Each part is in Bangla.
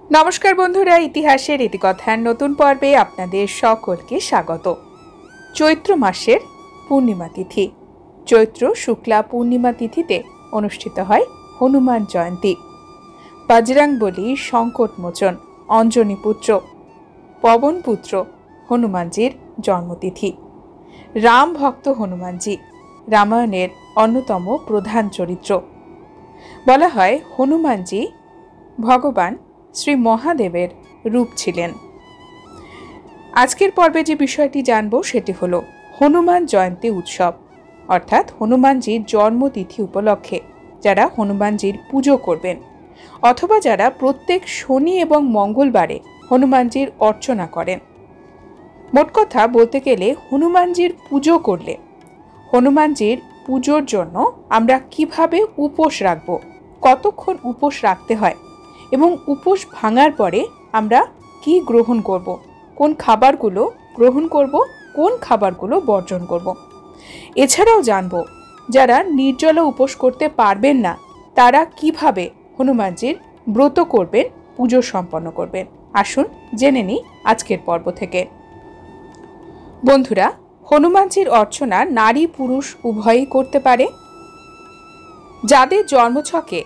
নমস্কার বন্ধুরা, ইতিহাসের ইতিকথার নতুন পর্বে আপনাদের সকলকে স্বাগত। চৈত্র মাসের পূর্ণিমা তিথি, চৈত্র শুক্লা পূর্ণিমা তিথিতে অনুষ্ঠিত হয় হনুমান জয়ন্তী। বজরংবলী, সংকটমোচন, অঞ্জনীপুত্র, পবনপুত্র হনুমানজির জন্মতিথি। রাম ভক্ত হনুমানজি রামায়ণের অন্যতম প্রধান চরিত্র। বলা হয় হনুমানজি ভগবান শ্রী মহাদেবের রূপ ছিলেন। আজকের পর্বে যে বিষয়টি জানব সেটি হলো হনুমান জয়ন্তী উৎসব, অর্থাৎ হনুমানজির জন্মতিথি উপলক্ষে যারা হনুমানজির পুজো করবেন অথবা যারা প্রত্যেক শনি এবং মঙ্গলবারে হনুমানজির অর্চনা করেন। মোট কথা বলতে গেলে হনুমানজির পুজো করলে হনুমানজির পুজোর জন্য আমরা কিভাবে উপোস রাখব, কতক্ষণ উপোস রাখতে হয় এবং উপোস ভাঙার পরে আমরা কি গ্রহণ করব, কোন খাবারগুলো গ্রহণ করব, কোন খাবারগুলো বর্জন করব। এছাড়াও জানব যারা নির্জলা উপোস করতে পারবেন না তারা কিভাবে হনুমানজির ব্রত করবেন, পুজো সম্পন্ন করবেন। আসুন জেনে নিই আজকের পর্ব থেকে। বন্ধুরা, হনুমানজির অর্চনা নারী পুরুষ উভয়ই করতে পারে। যাদের জন্মছকে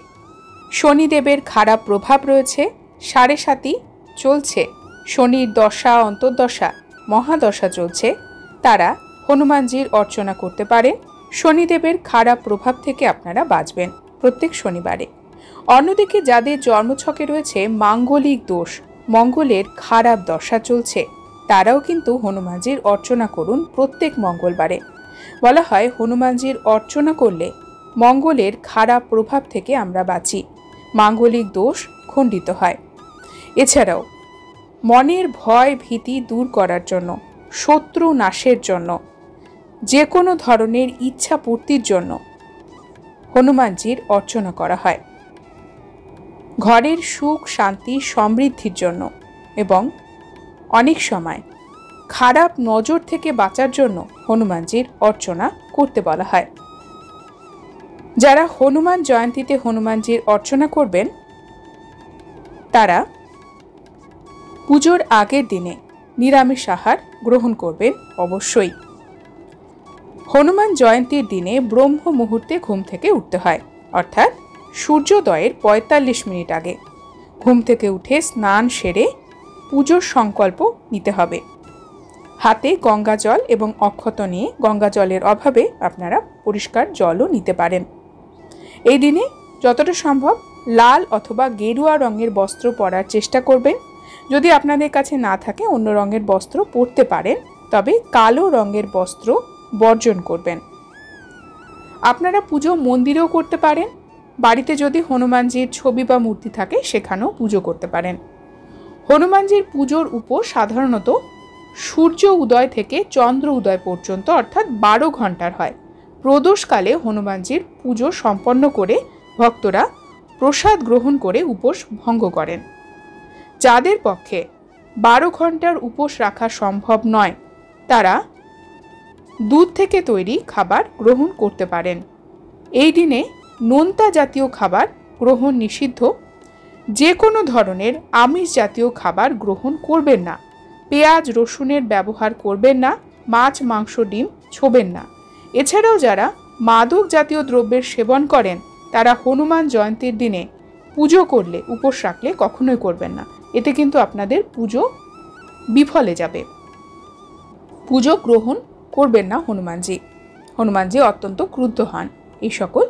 শনিদেবের খারাপ প্রভাব রয়েছে, 7.5 চলছে, শনির দশা, অন্তর্দশা, মহাদশা চলছে, তারা হনুমানজির অর্চনা করতে পারেন। শনিদেবের খারাপ প্রভাব থেকে আপনারা বাঁচবেন প্রত্যেক শনিবারে। অন্যদিকে যাদের জন্মছকে রয়েছে মাঙ্গলিক দোষ, মঙ্গলের খারাপ দশা চলছে, তারাও কিন্তু হনুমানজির অর্চনা করুন প্রত্যেক মঙ্গলবারে। বলা হয় হনুমানজির অর্চনা করলে মঙ্গলের খারাপ প্রভাব থেকে আমরা বাঁচি, মাঙ্গলিক দোষ খণ্ডিত হয়। এছাড়াও মনের ভয় ভীতি দূর করার জন্য, শত্রু নাশের জন্য, যে কোনো ধরনের ইচ্ছা পূর্তির জন্য হনুমানজির অর্চনা করা হয়। ঘরের সুখ শান্তি সমৃদ্ধির জন্য এবং অনেক সময় খারাপ নজর থেকে বাঁচার জন্য হনুমানজির অর্চনা করতে বলা হয়। যারা হনুমান জয়ন্তীতে হনুমানজির অর্চনা করবেন তারা পুজোর আগের দিনে নিরামিষ আহার গ্রহণ করবেন অবশ্যই। হনুমান জয়ন্তীর দিনে ব্রহ্ম মুহূর্তে ঘুম থেকে উঠতে হয়, অর্থাৎ সূর্যোদয়ের 45 মিনিট আগে ঘুম থেকে উঠে স্নান সেরে পুজোর সংকল্প নিতে হবে। হাতে গঙ্গা জল এবং অক্ষত নিয়ে, গঙ্গা জলের অভাবে আপনারা পরিষ্কার জলও নিতে পারেন। এই দিনে যতটা সম্ভব লাল অথবা গেরুয়া রঙের বস্ত্র পরার চেষ্টা করবেন। যদি আপনাদের কাছে না থাকে অন্য রঙের বস্ত্র পরতে পারেন, তবে কালো রঙের বস্ত্র বর্জন করবেন। আপনারা পুজো মন্দিরেও করতে পারেন, বাড়িতে যদি হনুমানজির ছবি বা মূর্তি থাকে সেখানেও পুজো করতে পারেন। হনুমানজির পুজোর উপর সাধারণত সূর্য উদয় থেকে চন্দ্র উদয় পর্যন্ত, অর্থাৎ 12 ঘন্টার হয়। প্রদোষকালে হনুমানজির পুজো সম্পন্ন করে ভক্তরা প্রসাদ গ্রহণ করে উপোস ভঙ্গ করেন। যাদের পক্ষে 12 ঘন্টার উপোস রাখা সম্ভব নয় তারা দুধ থেকে তৈরি খাবার গ্রহণ করতে পারেন। এই দিনে নোনতা জাতীয় খাবার গ্রহণ নিষিদ্ধ। যে কোনো ধরনের আমিষ জাতীয় খাবার গ্রহণ করবেন না। পেঁয়াজ রসুনের ব্যবহার করবেন না। মাছ মাংস ডিম ছোবেন না। এছাড়াও যারা মাদক জাতীয় দ্রব্যের সেবন করেন তারা হনুমান জয়ন্তীর দিনে পুজো করলে, উপোস রাখলে কখনোই করবেন না। এতে কিন্তু আপনাদের পুজো বিফলে যাবে। পুজো গ্রহণ করবেন না হনুমানজি অত্যন্ত ক্রুদ্ধ হন এই সকল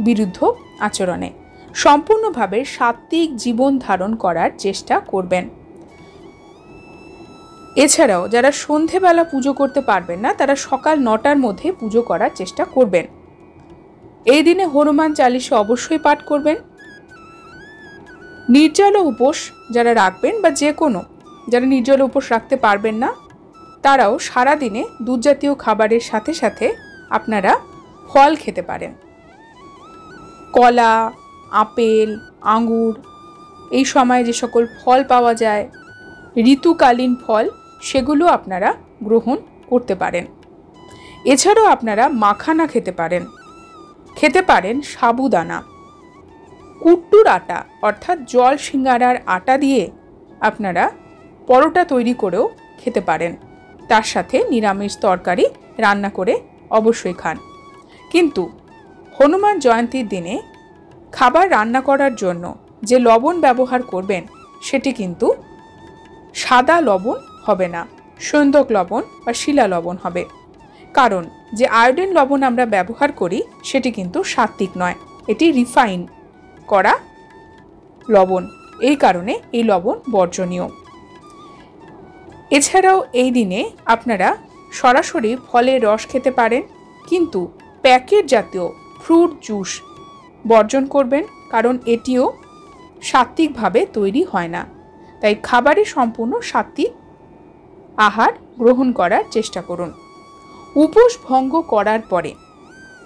বিরুদ্ধ আচরণে। সম্পূর্ণভাবে সাত্ত্বিক জীবন ধারণ করার চেষ্টা করবেন। এছাড়াও যারা সন্ধেবেলা পুজো করতে পারবেন না তারা সকাল 9টার মধ্যে পুজো করার চেষ্টা করবেন। এই দিনে হনুমান চালিসা অবশ্যই পাঠ করবেন। নির্জলা উপোস যারা রাখবেন বা যে কোনো যারা নির্জলা উপোস রাখতে পারবেন না তারাও সারাদিনে দুধ জাতীয় খাবারের সাথে সাথে আপনারা ফল খেতে পারেন। কলা, আপেল, আঙ্গুর, এই সময় যে সকল ফল পাওয়া যায় ঋতুকালীন ফল, সেগুলো আপনারা গ্রহণ করতে পারেন। এছাড়াও আপনারা মাখানা খেতে পারেন সাবুদানা। কুট্টুর আটা অর্থাৎ জল সিঙ্গারার আটা দিয়ে আপনারা পরোটা তৈরি করেও খেতে পারেন। তার সাথে নিরামিষ তরকারি রান্না করে অবশ্যই খান। কিন্তু হনুমান জয়ন্তীর দিনে খাবার রান্না করার জন্য যে লবণ ব্যবহার করবেন সেটি কিন্তু সাদা লবণ হবে না, সৈন্দক লবণ বা শিলা লবণ হবে। কারণ যে আয়োডিন লবণ আমরা ব্যবহার করি সেটি কিন্তু সাত্ত্বিক নয়, এটি রিফাইন করা লবণ। এই কারণে এই লবণ বর্জনীয়। এছাড়াও এই দিনে আপনারা সরাসরি ফলের রস খেতে পারেন, কিন্তু প্যাকেট জাতীয় ফ্রুট জুস বর্জন করবেন, কারণ এটিও সাত্ত্বিকভাবে তৈরি হয় না। তাই খাবারে সম্পূর্ণ সাত্ত্বিক আহার গ্রহণ করার চেষ্টা করুন। উপোস ভঙ্গ করার পরে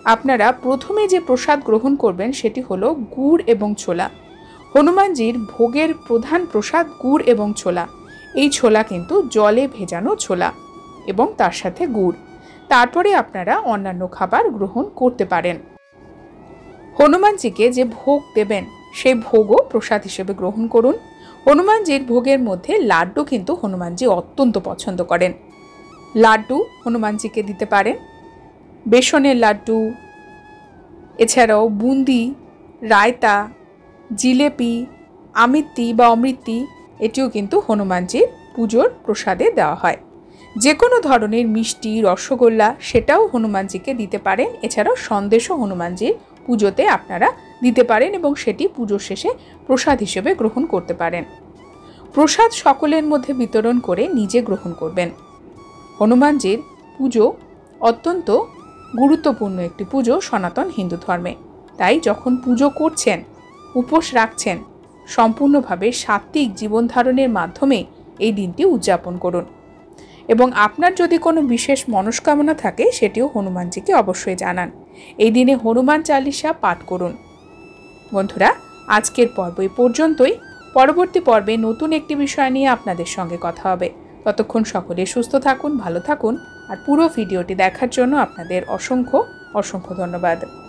আপনারা প্রথমে যে প্রসাদ গ্রহণ করবেন সেটি হলো গুড় এবং ছোলা। হনুমানজির ভোগের প্রধান প্রসাদ গুড় এবং ছোলা। এই ছোলা কিন্তু জলে ভেজানো ছোলা এবং তার সাথে গুড়। তারপরে আপনারা অন্যান্য খাবার গ্রহণ করতে পারেন। হনুমানজিকে যে ভোগ দেবেন সেই ভোগও প্রসাদ হিসেবে গ্রহণ করুন। হনুমানজির ভোগের মধ্যে লাড্ডু কিন্তু হনুমানজি অত্যন্ত পছন্দ করেন। লাড্ডু হনুমানজিকে দিতে পারেন, বেসনের লাড্ডু, এছাড়াও বুন্দি, রায়তা, জিলেপি, আমিত্তি বা অমৃতি, এটিও কিন্তু হনুমানজির পুজোর প্রসাদে দেওয়া হয়। যে কোনো ধরনের মিষ্টি, রসগোল্লা সেটাও হনুমানজিকে দিতে পারেন। এছাড়াও সন্দেশও হনুমানজির পুজোতে আপনারা দিতে পারেন এবং সেটি পুজোর শেষে প্রসাদ হিসেবে গ্রহণ করতে পারেন। প্রসাদ সকলের মধ্যে বিতরণ করে নিজে গ্রহণ করবেন। হনুমানজির পুজো অত্যন্ত গুরুত্বপূর্ণ একটি পুজো সনাতন হিন্দু ধর্মে। তাই যখন পুজো করছেন, উপোস রাখছেন, সম্পূর্ণভাবে সাত্ত্বিক জীবনধারণের মাধ্যমে এই দিনটি উদযাপন করুন। এবং আপনার যদি কোনো বিশেষ মনস্কামনা থাকে সেটিও হনুমানজিকে অবশ্যই জানান। এই দিনে হনুমান চালিসা পাঠ করুন। বন্ধুরা, আজকের পর্ব এই পর্যন্তই। পরবর্তী পর্বে নতুন একটি বিষয় নিয়ে আপনাদের সঙ্গে কথা হবে। ততক্ষণ সকলে সুস্থ থাকুন, ভালো থাকুন। আর পুরো ভিডিওটি দেখার জন্য আপনাদের অসংখ্য ধন্যবাদ।